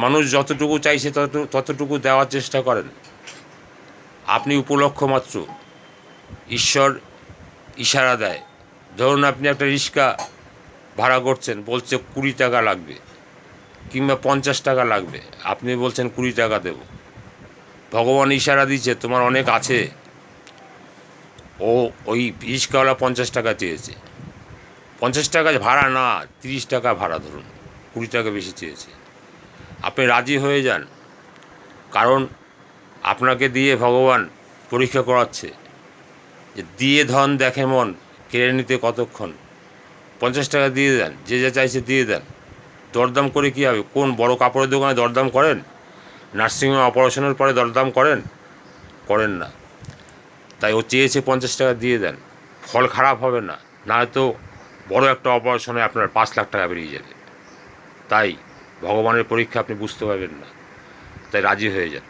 মানুষ যতটুকু চাইছে ততটুকু দেওয়ার চেষ্টা করেন। আপনি উপলক্ষ মাত্র, ঈশ্বর ইশারা দেয়। ধরুন আপনি একটা রিক্সা ভাড়া করছেন, বলছে 20 টাকা লাগবে কিংবা 50 টাকা লাগবে, আপনি বলছেন 20 টাকা দেব। ভগবান ইশারা দিচ্ছে তোমার অনেক আছে। ওই রিক্সাওয়ালা 50 টাকা চেয়েছে, 50 টাকা ভাড়া না, 30 টাকা ভাড়া ধরুন, 20 টাকা বেশি চেয়েছে। আপনি রাজি হয়ে যান, কারণ আপনাকে দিয়ে ভগবান পরীক্ষা করাচ্ছে যে দিয়ে ধন দেখে মন, কেড়ে নিতে কতক্ষণ। 50 টাকা দিয়ে দেন, যে যা চাইছে দিয়ে দেন। দরদাম করে কী হবে? কোন বড় কাপড়ের দোকানে দরদাম করেন? নার্সিংহোমে অপারেশনের পরে দরদাম করেন? করেন না। তাই ও চেয়েছে 50 টাকা দিয়ে দেন, ফল খারাপ হবে না, নয়তো বড় একটা অপারেশনে আপনার 5 লাখ টাকা বেরিয়ে যাবে। তাই ভগবানের পরীক্ষা আপনি বুঝতে পারবেন না, তাই রাজি হয়ে যান।